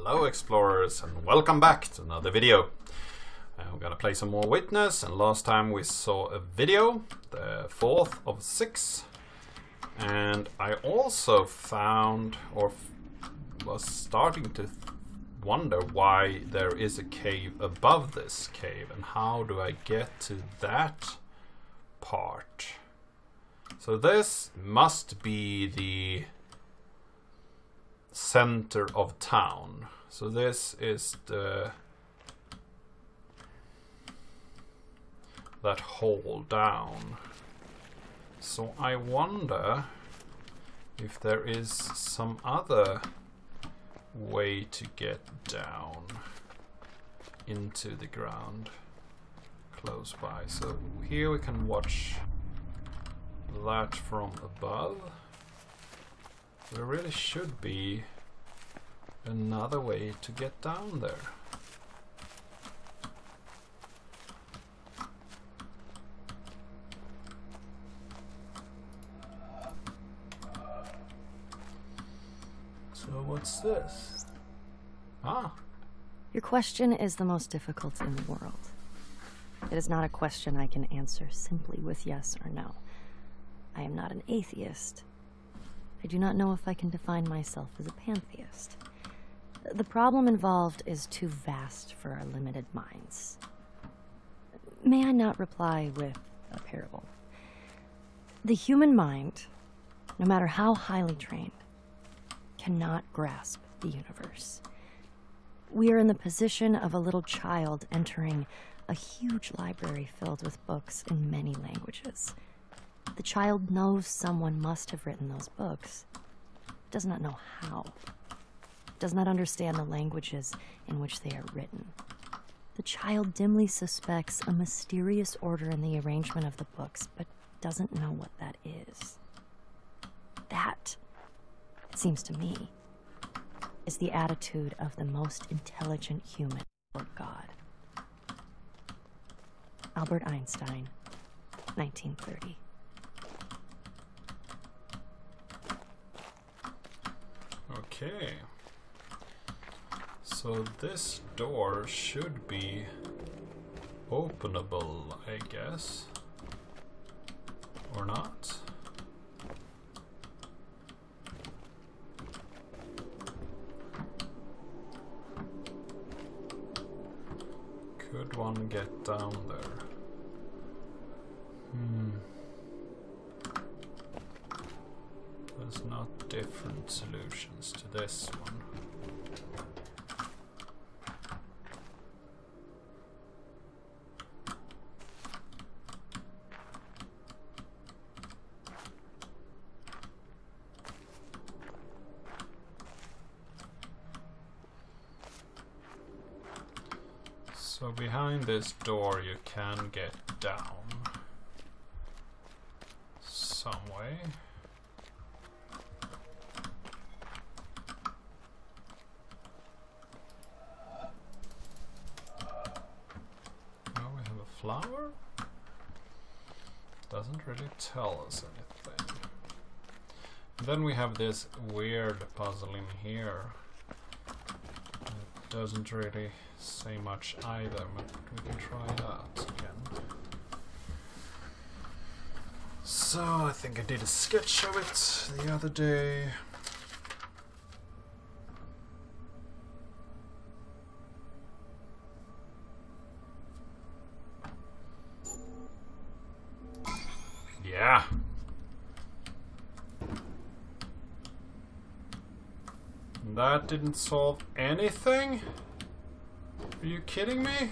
Hello explorers and welcome back to another video. We're gonna play some more Witness, and last time we saw a video, the fourth of 6, and I also found, or was starting to wonder why there is a cave above this cave, and how do I get to that part. So this must be the center of town. So this is that hole down. So I wonder if there is some other way to get down into the ground close by. So here we can watch that from above. There really should be another way to get down there. So what's this? Ah. Your question is the most difficult in the world. It is not a question I can answer simply with yes or no. I am not an atheist. I do not know if I can define myself as a pantheist. The problem involved is too vast for our limited minds. May I not reply with a parable? The human mind, no matter how highly trained, cannot grasp the universe. We are in the position of a little child entering a huge library filled with books in many languages. The child knows someone must have written those books, does not know how, does not understand the languages in which they are written. The child dimly suspects a mysterious order in the arrangement of the books, but doesn't know what that is. That, it seems to me, is the attitude of the most intelligent human toward God. Albert Einstein, 1930. Okay, so this door should be openable, I guess, or not? Could one get down there? There's not different solutions to this one. So behind this door you can get down some way. Flower? Doesn't really tell us anything. And then we have this weird puzzle in here. It doesn't really say much either, but we can try that again. So I think I did a sketch of it the other day. Yeah. That didn't solve anything? Are you kidding me?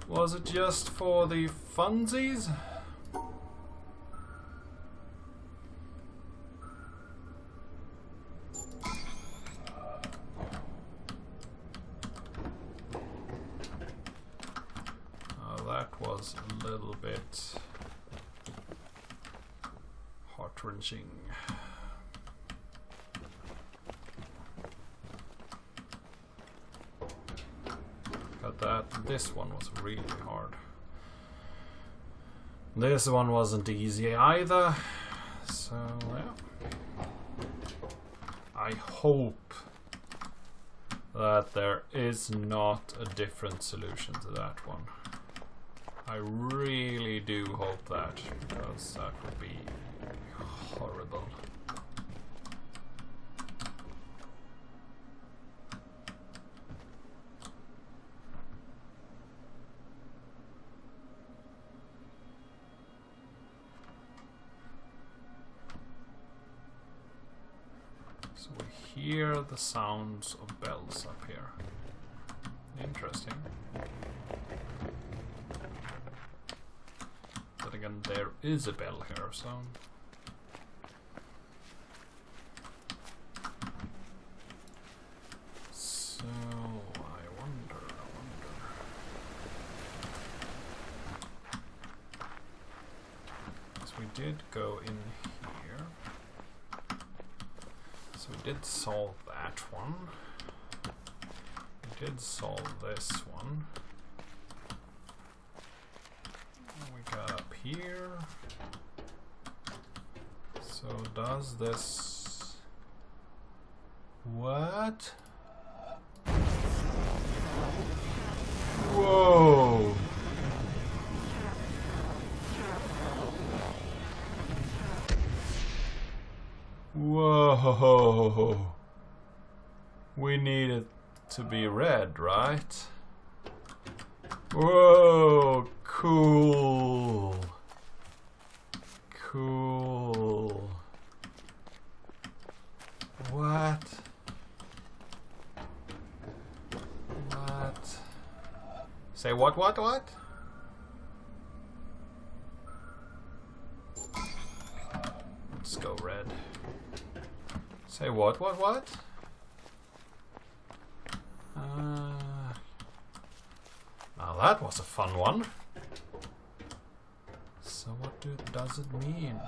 Was it just for the funsies? That was a little bit heart-wrenching. But this one was really hard. This one wasn't easy either, so yeah. I hope that there is not a different solution to that one. I really do hope that, because that would be horrible. So we hear the sounds of bells up here. Interesting. But again, there is a bell here, so... So, I wonder... So we did go in here. So we did solve that one. We did solve this one. We got up here. So does this... What? Whoa! Whoa! We need it to be red, right? Whoa! Cool! Cool! What? What? Say what? Let's go red. Say what? Now that was a fun one. So what does it mean?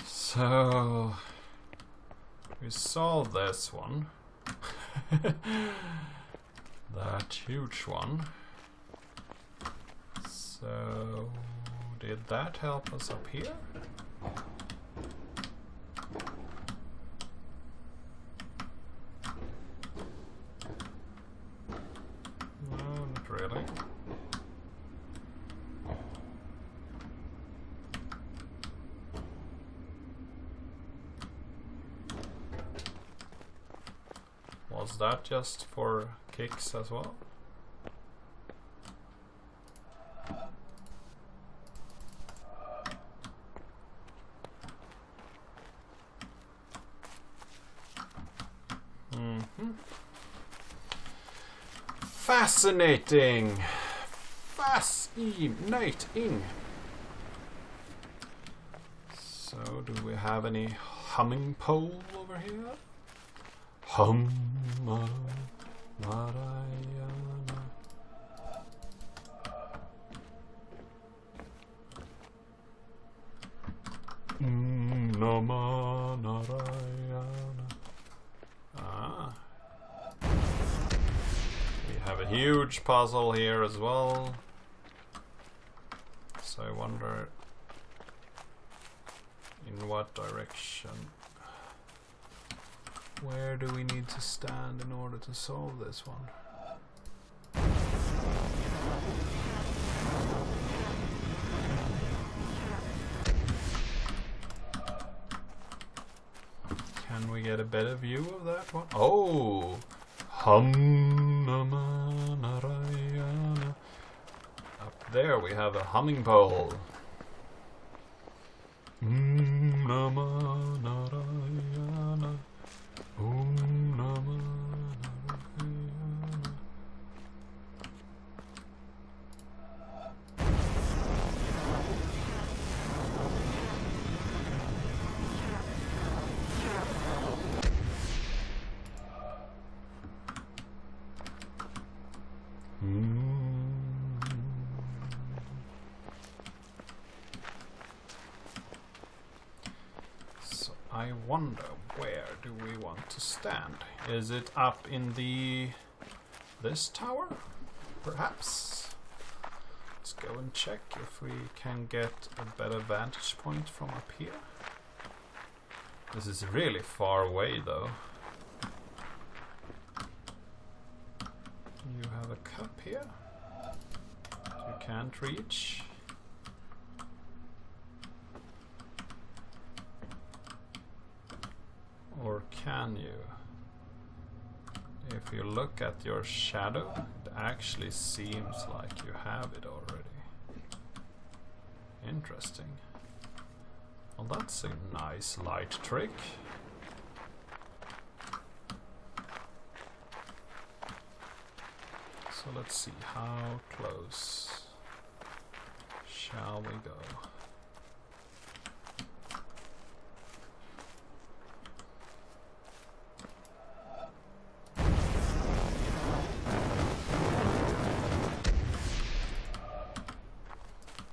So we solved this one. That huge one. So did that help us up here? No, not really. Was that just for kicks as well? Fascinating! Fascinating! So, do we have any humming pole over here? Hum Narayana. Nama Narayana. Ah. We have a huge puzzle here as well. So I wonder in what direction. Where do we need to stand in order to solve this one? Can we get a better view of that one? Oh! Hum Nama Narayana. Up there we have a humming pole. Nama Narayana. Om Namah Narayana. wonder, where do we want to stand? Is it up in this tower? Perhaps? Let's go and check if we can get a better vantage point from up here. This is really far away though. You have a cup here you can't reach. Or can you? If you look at your shadow, it actually seems like you have it already. Interesting. Well, that's a nice light trick. So let's see, how close shall we go?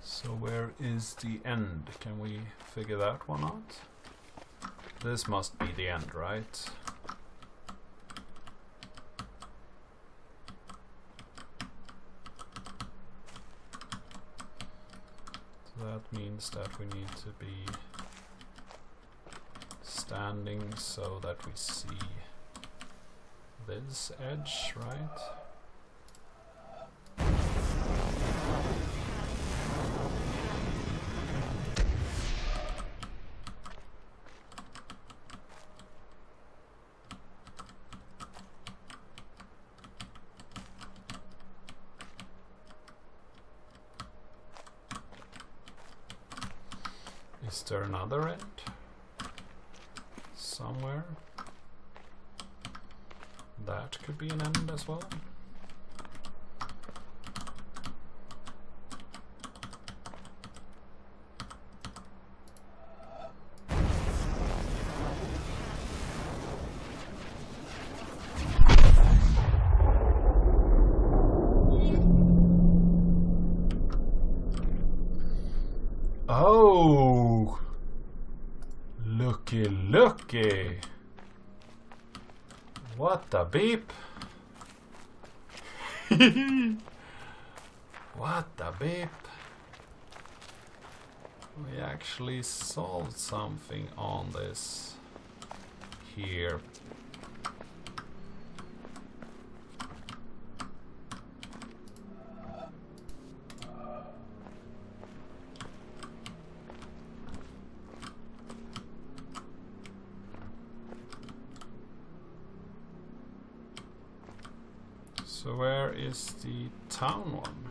So where is the end? Can we figure that one out? This must be the end, right? So that means that we need to be standing so that we see this edge, right? Is there another end? Somewhere? That could be an end as well. Oh, looky. What the beep? What the beep? We actually solved something on this here. So where is the town one?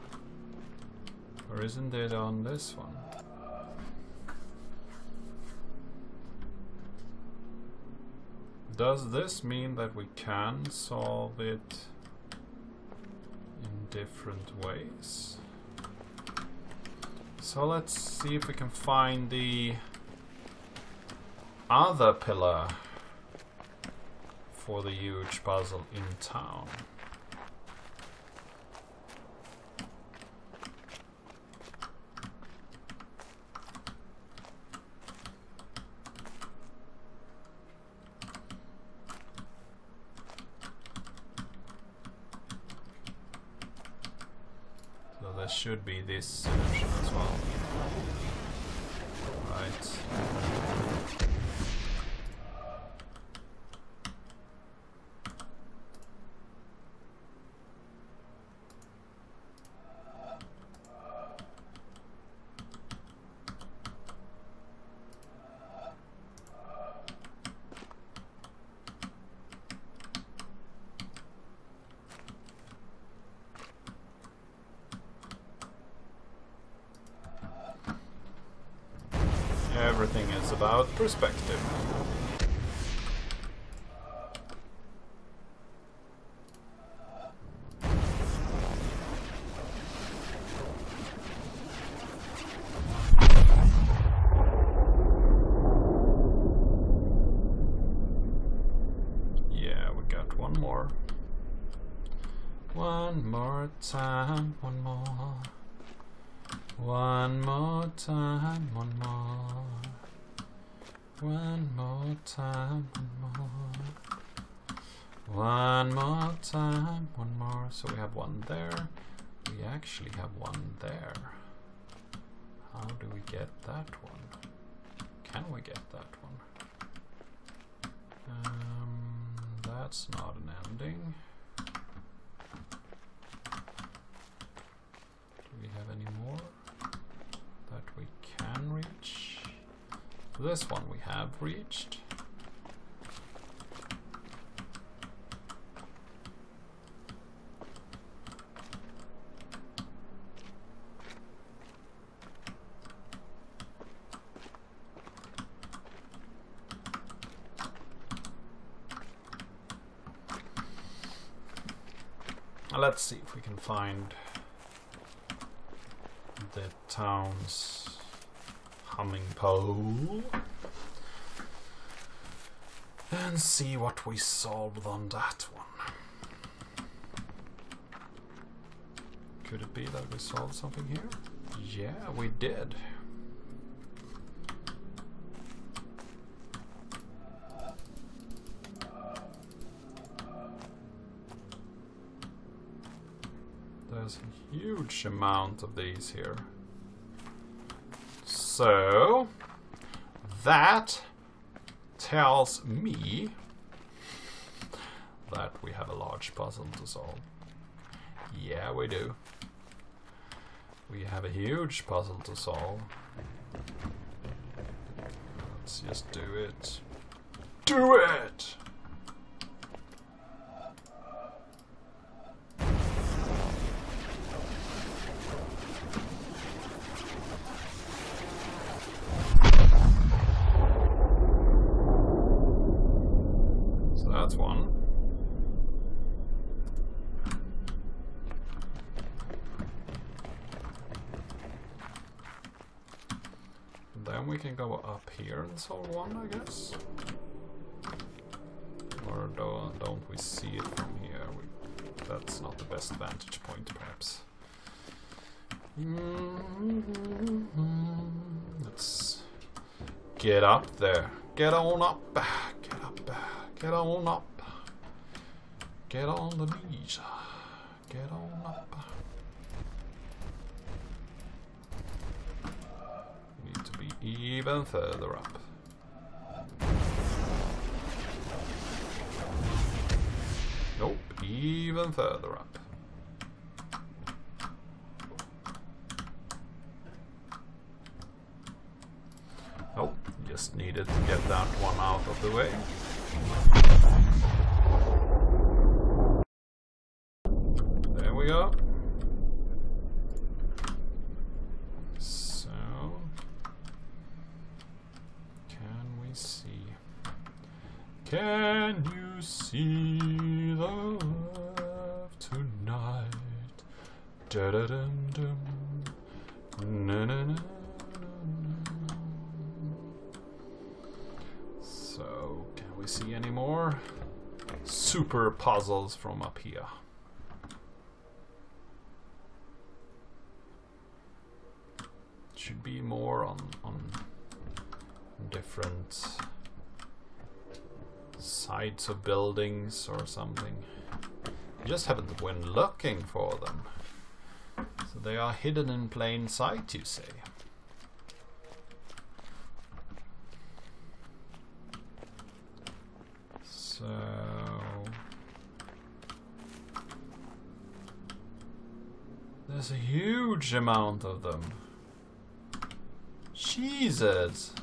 Or isn't it on this one? Does this mean that we can solve it in different ways? So let's see if we can find the other pillar for the huge puzzle in town. This should be this solution as well. Right. Everything is about perspective. Yeah, we got one more. One more time, one more. One more time, one more. One more time, one more time, one more. So we have one there. We actually have one there. How do we get that one? Can we get that one? That's not an ending. Do we have any more that we can reach? This one we have reached. Let's see if we can find the town's humming pole and see what we solved on that one. Could it be that we solved something here? Yeah, we did. There's a huge amount of these here. So that tells me that we have a large puzzle to solve. Yeah, we do. We have a huge puzzle to solve. Let's just do it. Do it! That's one. And then we can go up here and solve one, I guess. Or don't we see it from here? That's not the best vantage point, perhaps. Let's get up there. Get on up. Get up. Get on up. Get on the knees. Get on up. We need to be even further up. Nope, even further up. Nope, just needed to get that one out of the way. There we go. So, can we see? Can you see the love tonight? Da da dum dum. Na na na. So, can we see any more super puzzles from up here? Should be more on different sides of buildings or something. I just haven't been looking for them. So they are hidden in plain sight, you say? So there's a huge amount of them. Jesus!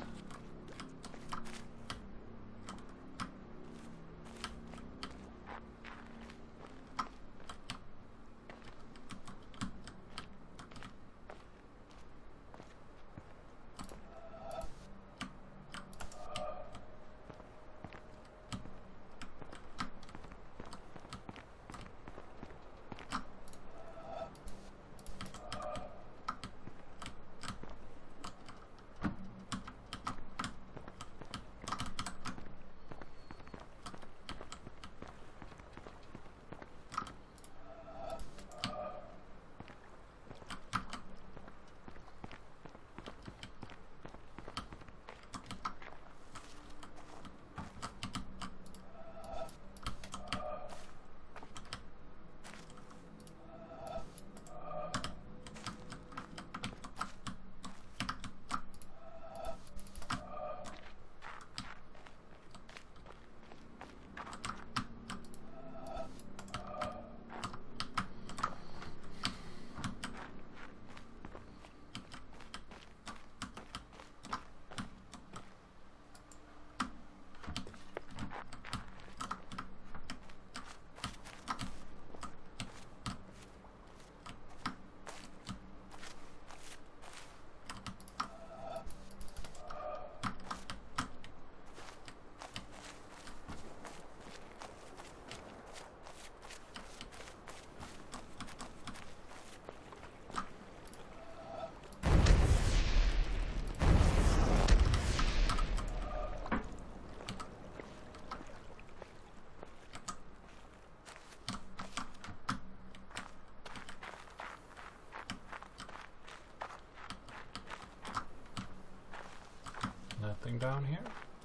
Nothing down here?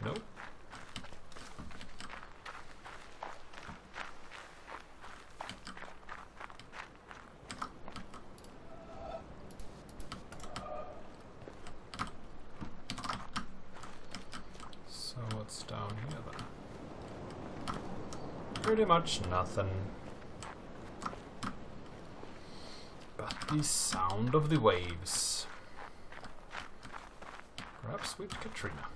Nope. So what's down here then? Pretty much nothing. But the sound of the waves. Perhaps Sweet Katrina.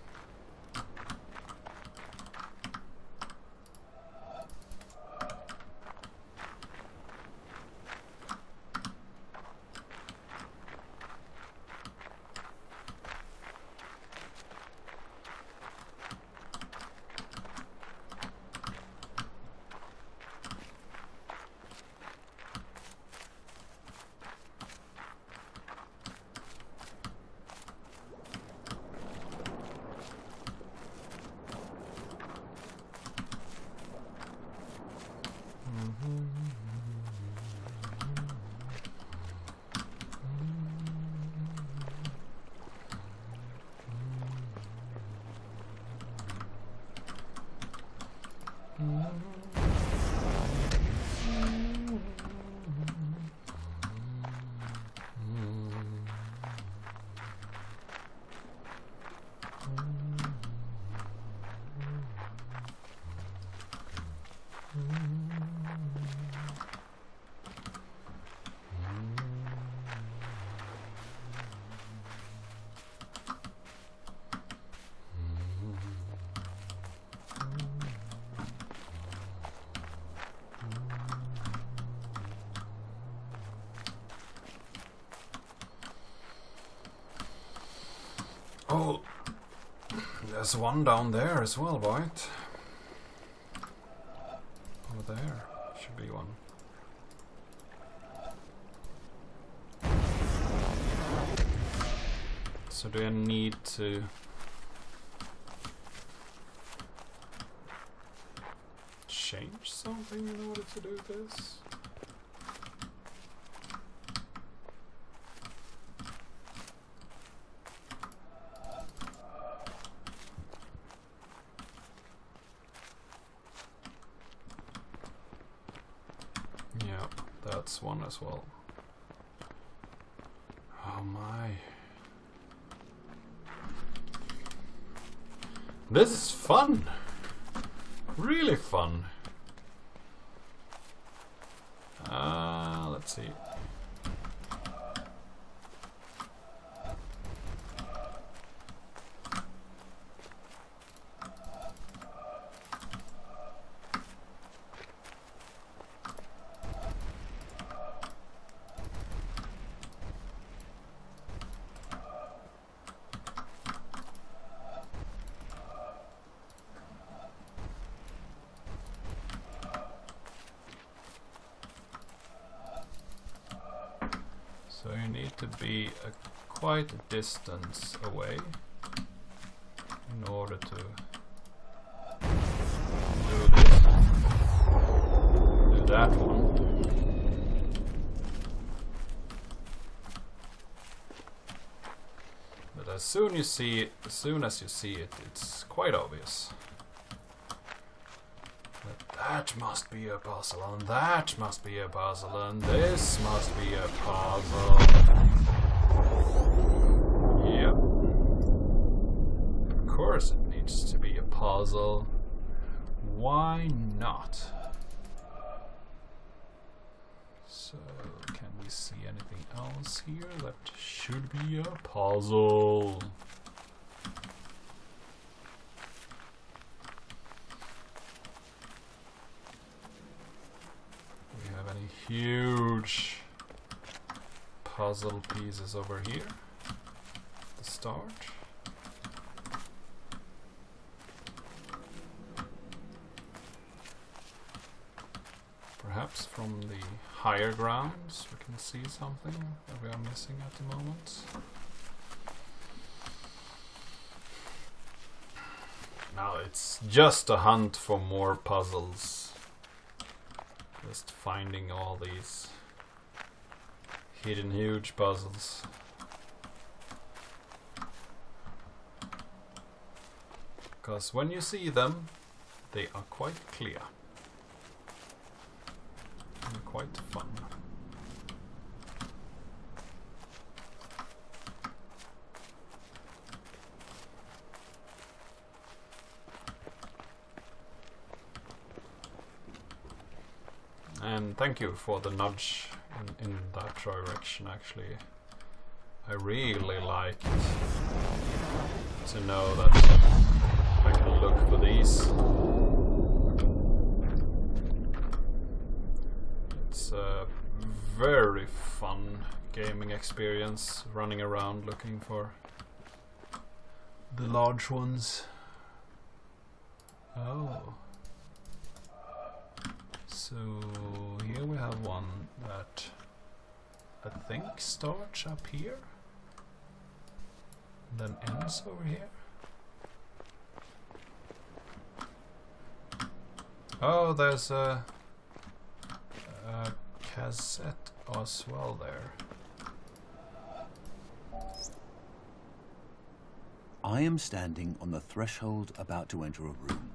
Oh, there's one down there as well, right? Over there should be one. So do I need to change something in order to do this? That's one as well. Oh my. This is fun. Really fun. Let's see. So you need to be quite a distance away in order to do this. Do that one. But as soon as you see it, it's quite obvious. That must be a puzzle, and that must be a puzzle, and this must be a puzzle. Yep. Of course it needs to be a puzzle. Why not? So, can we see anything else here that should be a puzzle? Huge puzzle pieces over here to start. Perhaps from the higher grounds we can see something that we are missing at the moment. Now it's just a hunt for more puzzles. Just finding all these hidden huge puzzles. because when you see them, they are quite clear and quite fun. And thank you for the nudge in that direction, actually. I really like to know that I can look for these. It's a very fun gaming experience, running around looking for the large ones. Oh. So here we have one that I think starts up here, then ends over here. Oh, there's a cassette as well there. I am standing on the threshold about to enter a room.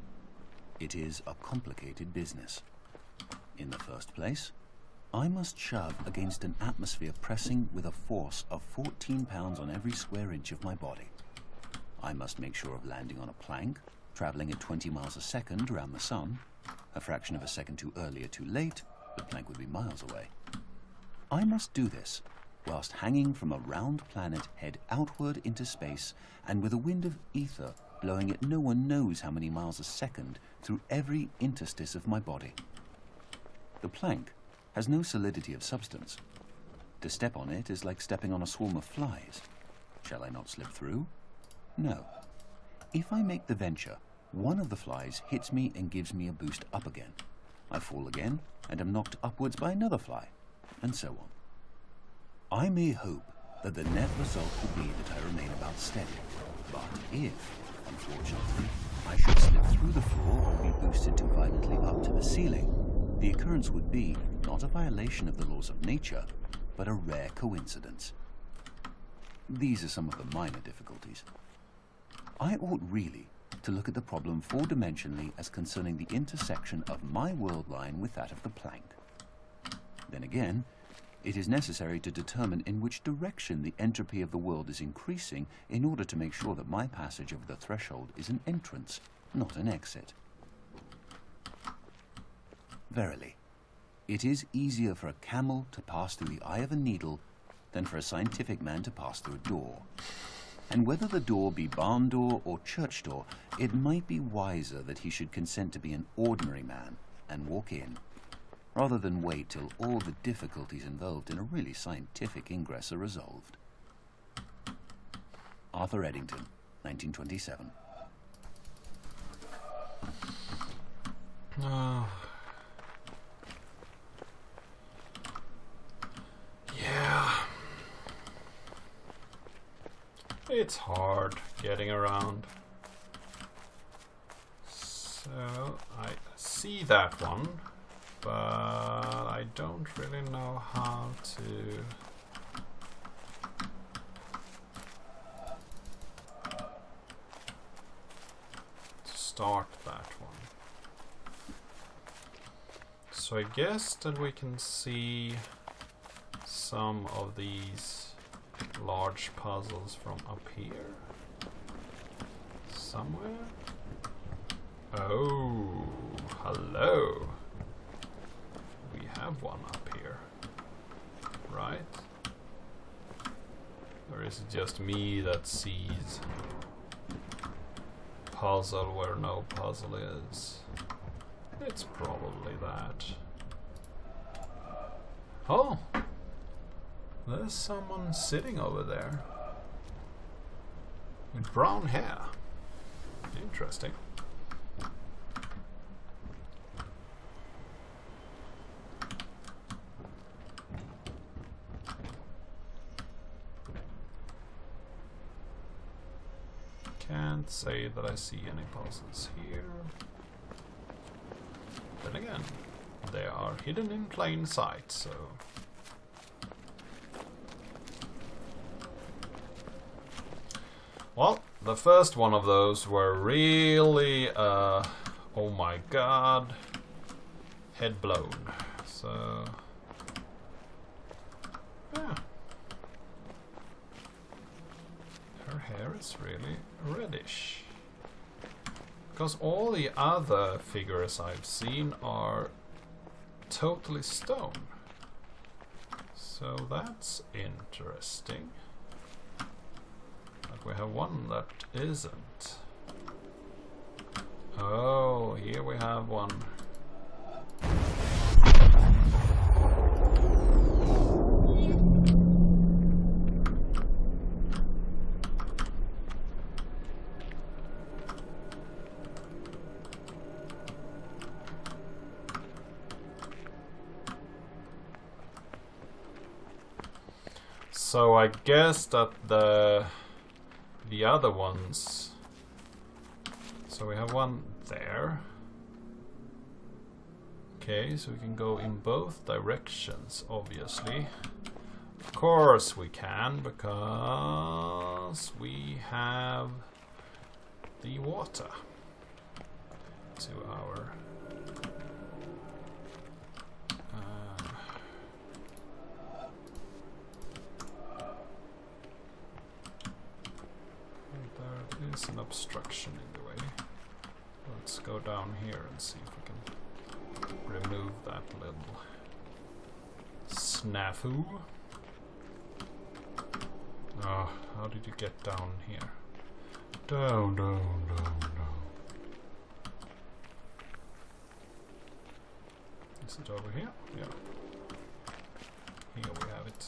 It is a complicated business. In the first place, I must shove against an atmosphere pressing with a force of 14 pounds on every square inch of my body. I must make sure of landing on a plank, traveling at 20 miles a second around the sun. A fraction of a second too early or too late, the plank would be miles away. I must do this whilst hanging from a round planet head outward into space and with a wind of ether blowing at no one knows how many miles a second through every interstice of my body. The plank has no solidity of substance. To step on it is like stepping on a swarm of flies. Shall I not slip through? No. If I make the venture, one of the flies hits me and gives me a boost up again. I fall again and am knocked upwards by another fly, and so on. I may hope that the net result will be that I remain about steady, but if, unfortunately, I should slip through the floor or be boosted too violently up to the ceiling, the occurrence would be not a violation of the laws of nature, but a rare coincidence. These are some of the minor difficulties. I ought really to look at the problem four-dimensionally as concerning the intersection of my world line with that of the plank. Then again, it is necessary to determine in which direction the entropy of the world is increasing in order to make sure that my passage over the threshold is an entrance, not an exit. Verily, it is easier for a camel to pass through the eye of a needle than for a scientific man to pass through a door. And whether the door be barn door or church door, it might be wiser that he should consent to be an ordinary man and walk in, rather than wait till all the difficulties involved in a really scientific ingress are resolved. Arthur Eddington, 1927. Yeah. It's hard getting around. So I see that one, but I don't really know how to start that one. So I guess that we can see some of these large puzzles from up here somewhere. Oh, hello. We have one up here, right? Or is it just me that sees puzzle where no puzzle is? It's probably that. Oh! There's someone sitting over there with brown hair. Interesting. Can't say that I see any puzzles here. Then again, they are hidden in plain sight, so... Well, the first one of those were really, oh my god, head blown. So, yeah. Her hair is really reddish. Because all the other figures I've seen are totally stone. So that's interesting. But we have one that isn't. Oh, here we have one. So I guess that the other ones. So we have one there. Okay, so we can go in both directions, obviously. Of course we can, because we have the water to our there is an obstruction in the way. Let's go down here and see if we can remove that little snafu. Oh, how did you get down here? Down, down, down, down. Is it over here? Yeah. Here we have it.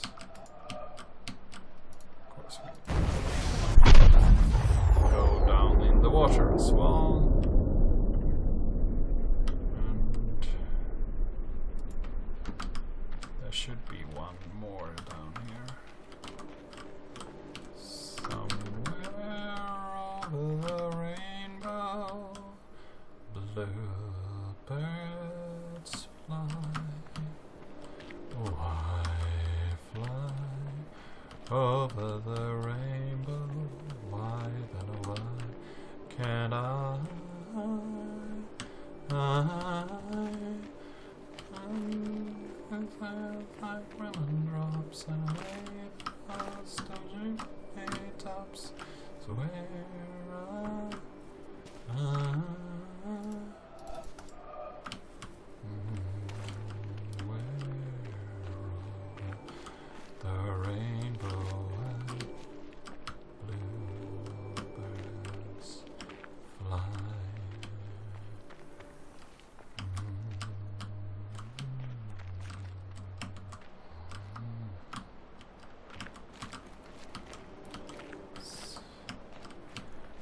Of course we go down in the water as well. And there should be one more down here. Somewhere over the rainbow, bluebirds fly. Oh, I fly over the rainbow. Why then why can't I like raindrops and wave past the tops. So where the rainbow and bluebirds fly.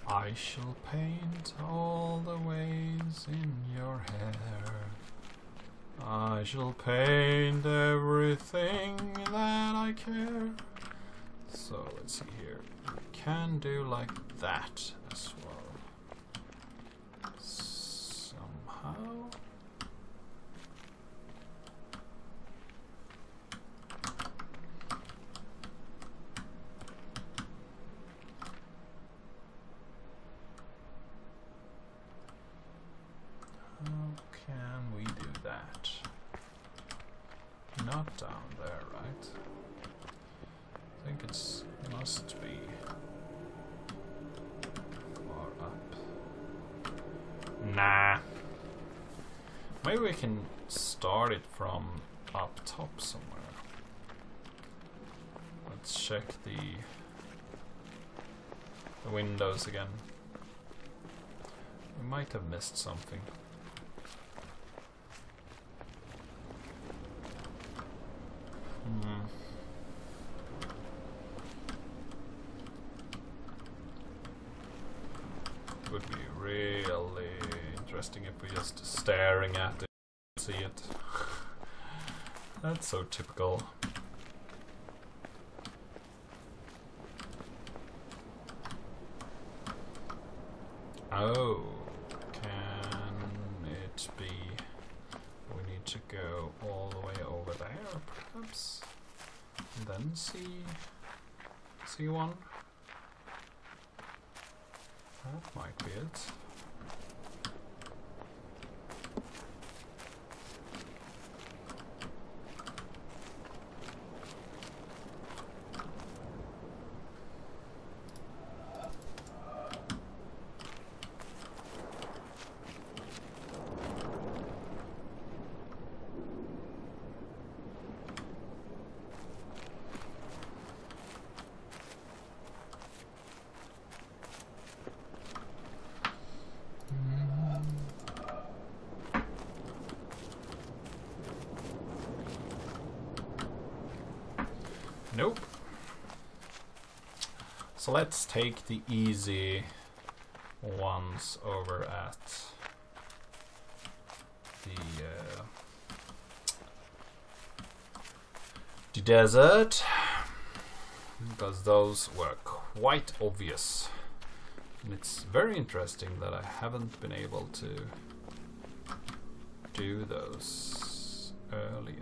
I shall paint all the ways in your hair. I shall paint everything that I care. So let's see here. We can do like that as well. Somehow. How can we do that? Not down there, right? I think it must be far up. Nah. Maybe we can start it from up top somewhere. Let's check the windows again. We might have missed something. It would be really interesting if we just staring at it and see it. That's so typical. Oh, can it be we need to go all the way over there, perhaps? And then see one? That might be it. Nope. So let's take the easy ones over at the desert, because those were quite obvious. And it's very interesting that I haven't been able to do those earlier.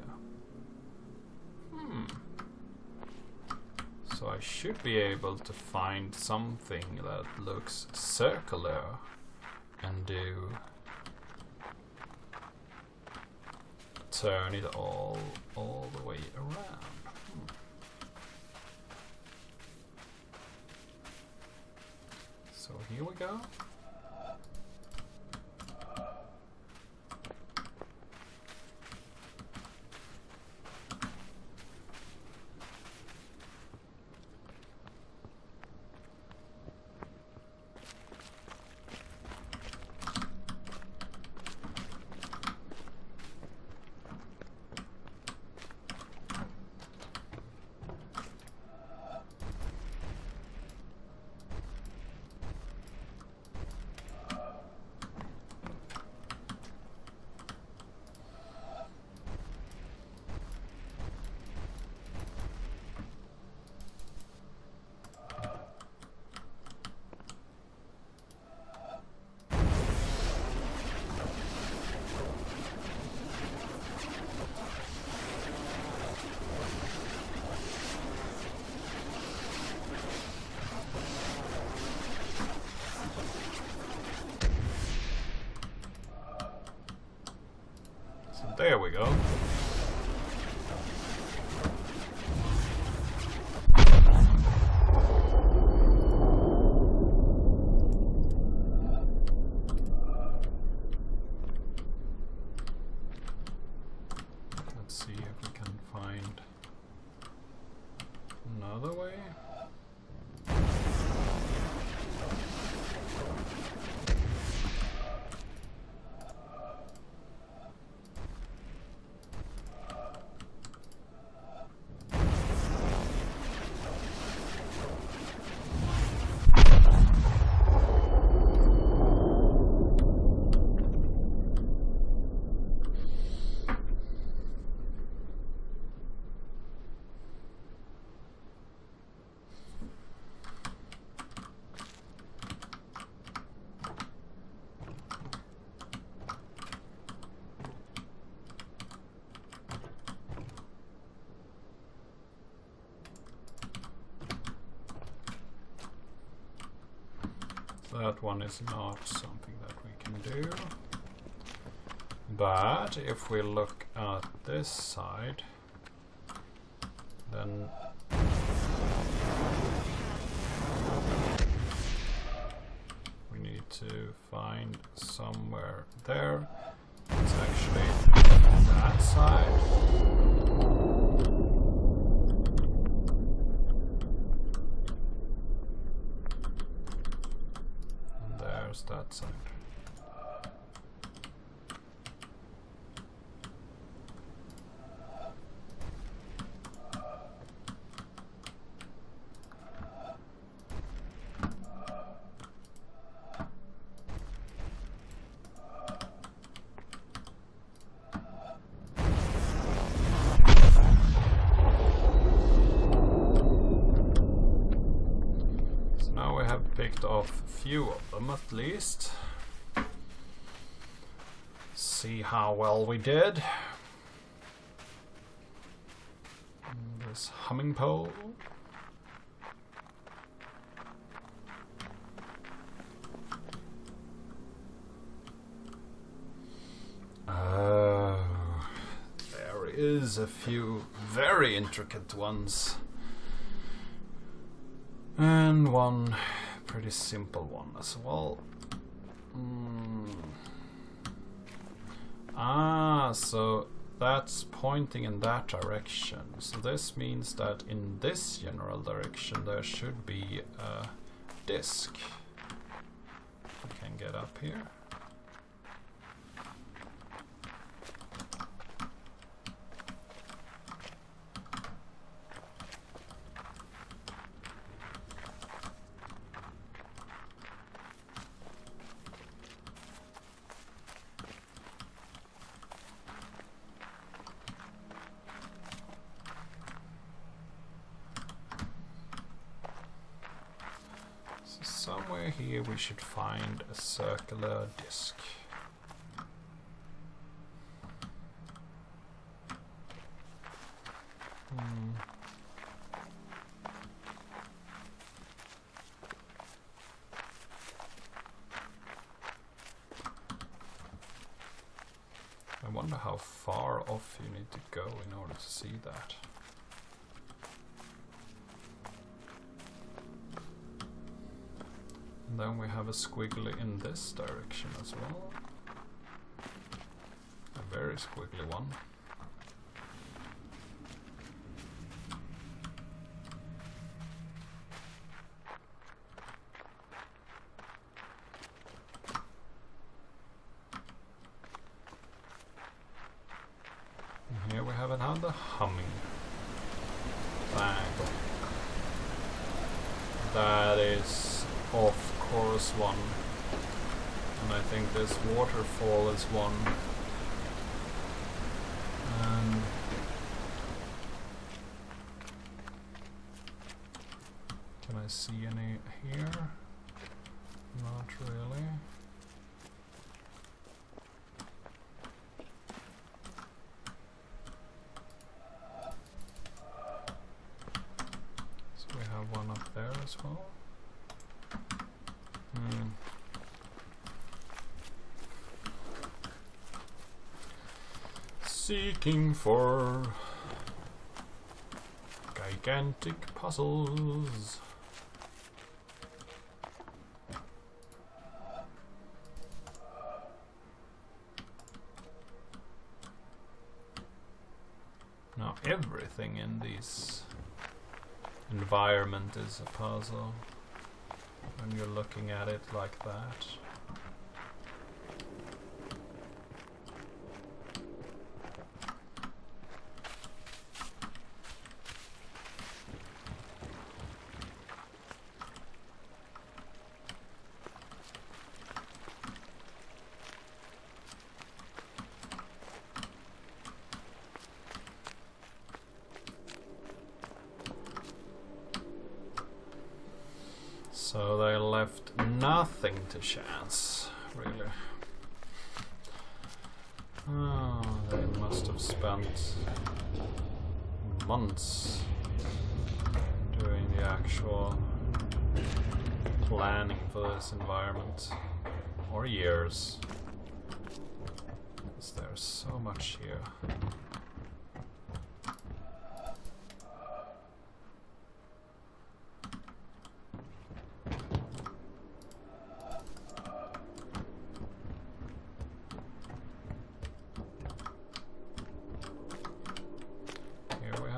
So I should be able to find something that looks circular and turn it all the way around. So here we go. There we go. Let's see if we can find another way. That one is not something that we can do. But if we look at this side, then we need to find somewhere there. It's actually that side. That side. So now we have picked off a few of them at least. See how well we did. This humming pole. is a few very intricate ones. And one pretty simple one as well. So that's pointing in that direction. So this means that in this general direction there should be a disk. We can get up here. Somewhere here we should find a circular disc. I wonder how far off you need to go in order to see that. And then we have a squiggly in this direction as well. A very squiggly one. And here we have another humming triangle. That is of course one, and I think this waterfall is one. Can I see any here? Not really. So we have one up there as well. Seeking for gigantic puzzles. Now everything in this environment is a puzzle when you're looking at it like that. So they left nothing to chance, really. Oh, they must have spent months doing the actual planning for this environment, or years, because there's so much here.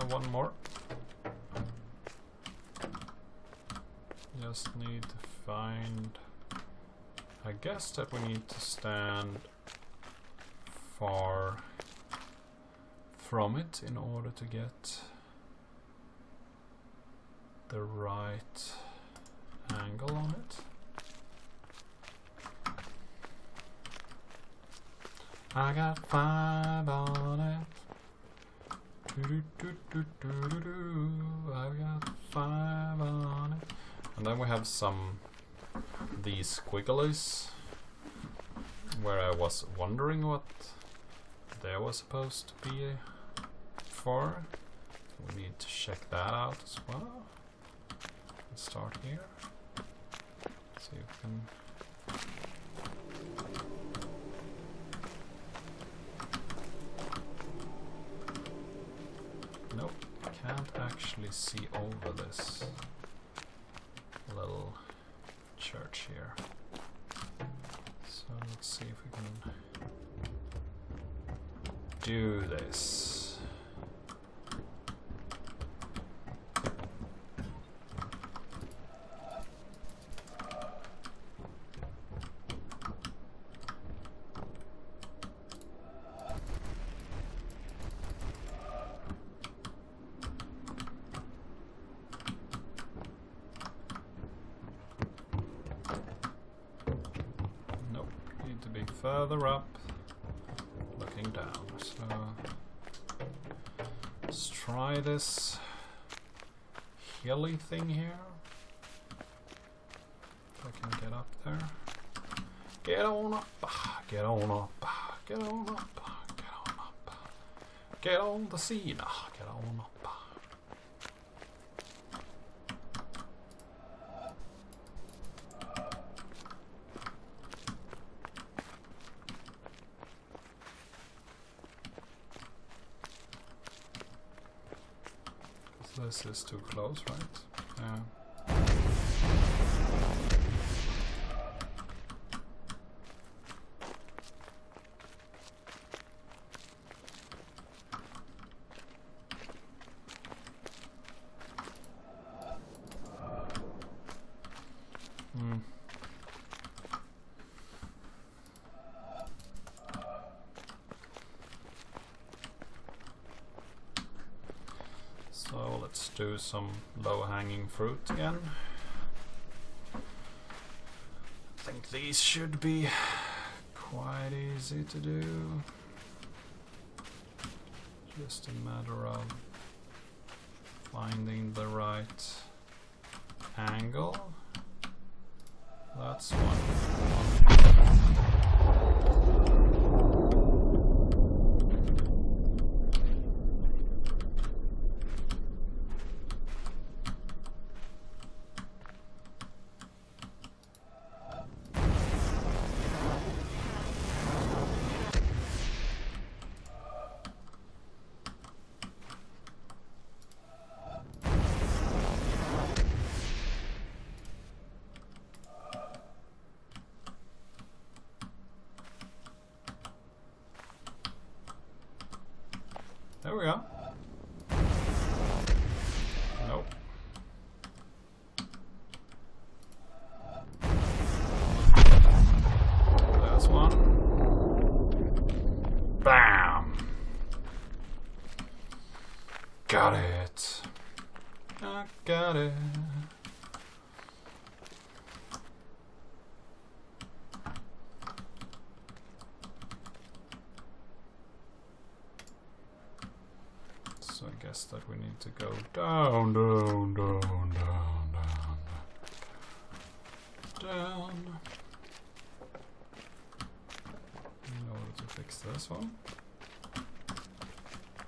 One more. Just need to find... I guess that we need to stand far from it in order to get the right angle on it. I got 5 on it. I've got 5 on it. And then we have some these squigglies where I was wondering what they were supposed to be for. We need to check that out as well. Let's start here. See if we can. can't actually see over this little church here. So let's see if we can do this. Further up, looking down. So let's try this hilly thing here. If I can get up there. Get on up, get on up, get on up, get on up. Get on the scene, get on up. This is too close, right? Yeah. So let's do some low-hanging fruit again. I think these should be quite easy to do. Just a matter of finding the right angle. That's one. There we go. Nope. There's one. Bam! Got it. I got it. So I guess that we need to go down, down, down, down, down, down. In order to fix this one. There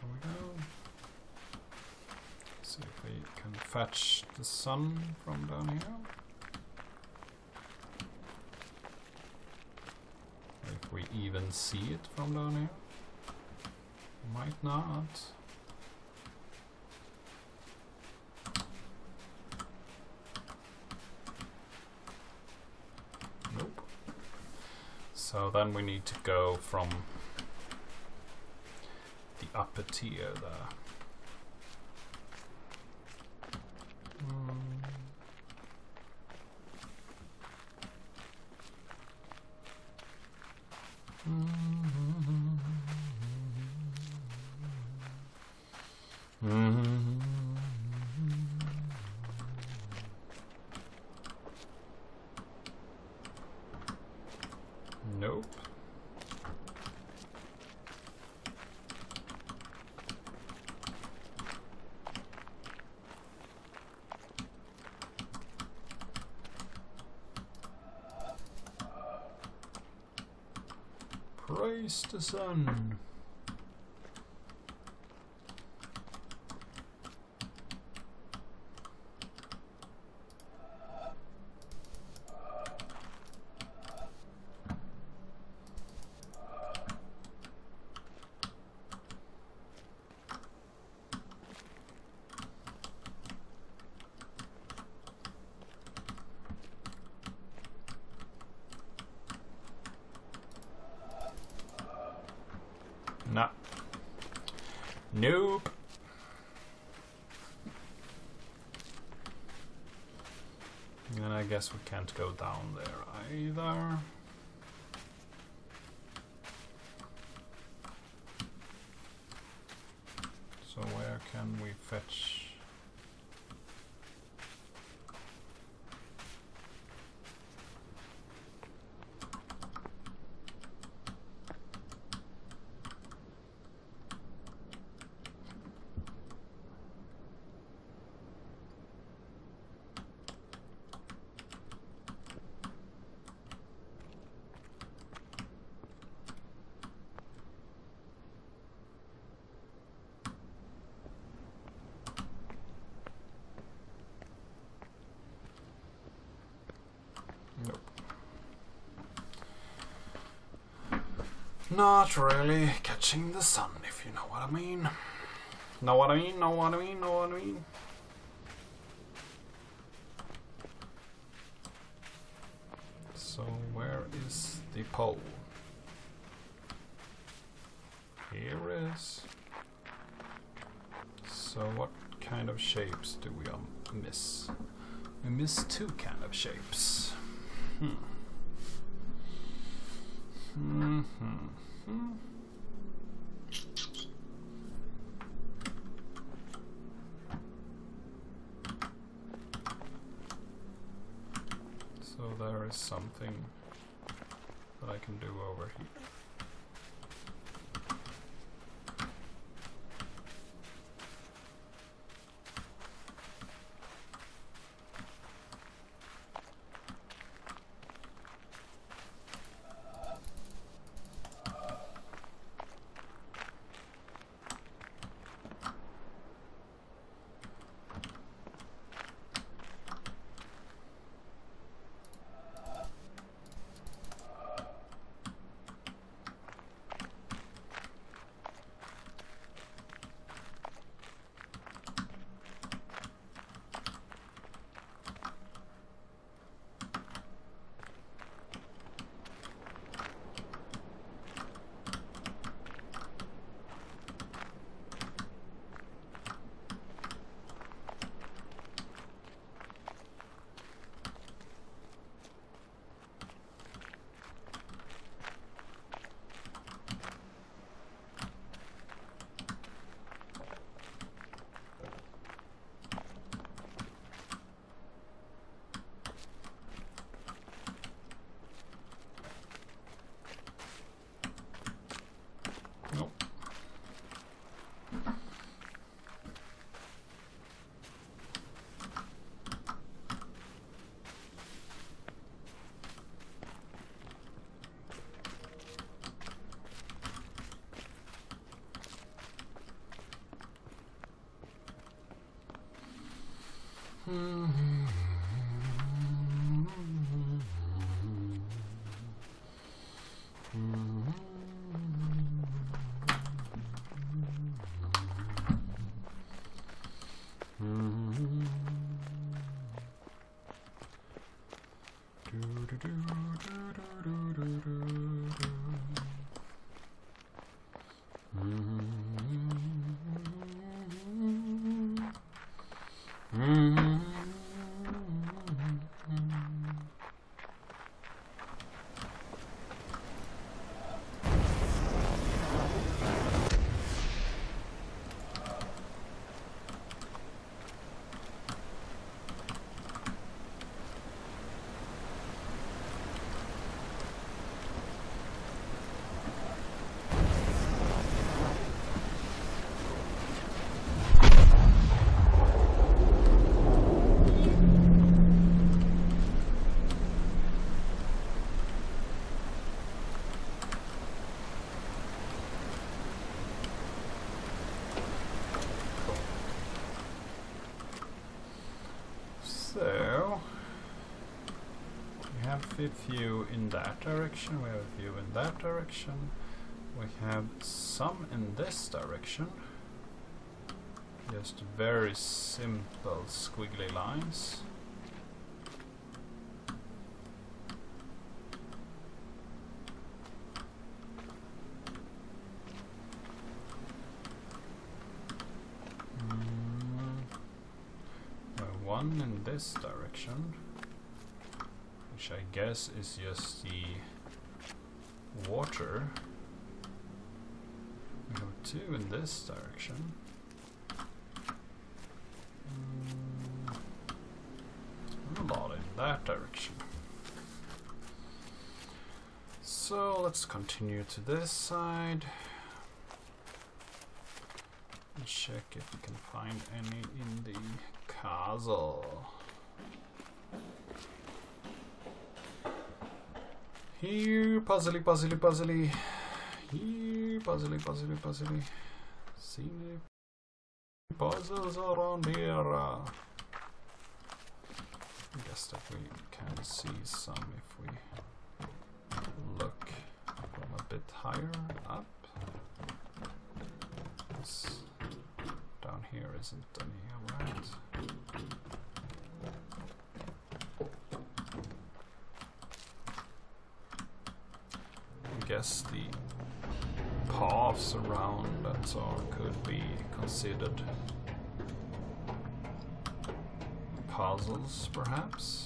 we go. See if we can fetch the sun from down here. If we even see it from down here. Might not. So then we need to go from the upper tier there. Nope. Praise the sun. Nope. And I guess we can't go down there either. So where can we fetch? Not really catching the sun, if you know what I mean. Know what I mean? Know what I mean? Know what I mean? So where is the pole? Here is. So what kind of shapes do we miss? We miss two kind of shapes. So there is something that I can do over here. So we have a few in that direction, we have a few in that direction, we have some in this direction, just very simple squiggly lines. one in this direction, which I guess is just the water. We have two in this direction. A lot in that direction. So let's continue to this side and check if we can find any in the castle. Here, puzzly, puzzly, puzzly. Here, puzzly, puzzly, puzzly. See the puzzles around here. I guess that we can see some if we look from a bit higher up. This down here isn't any, right? I guess the paths around and so on could be considered puzzles, perhaps.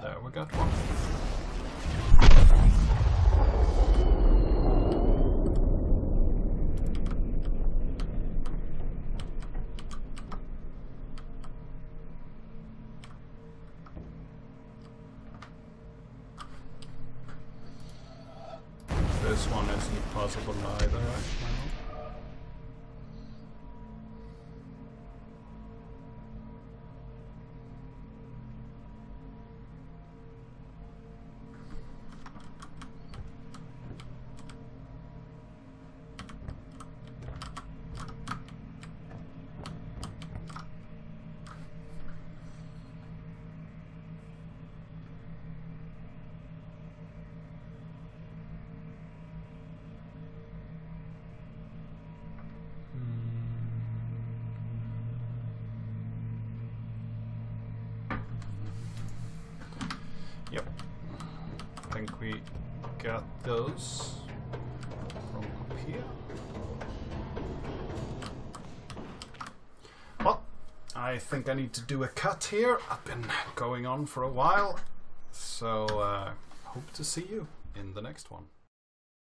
There we got one. This one isn't possible either right now. Yep, I think we got those from up here. Well, I think I need to do a cut here. I've been going on for a while, so hope to see you in the next one.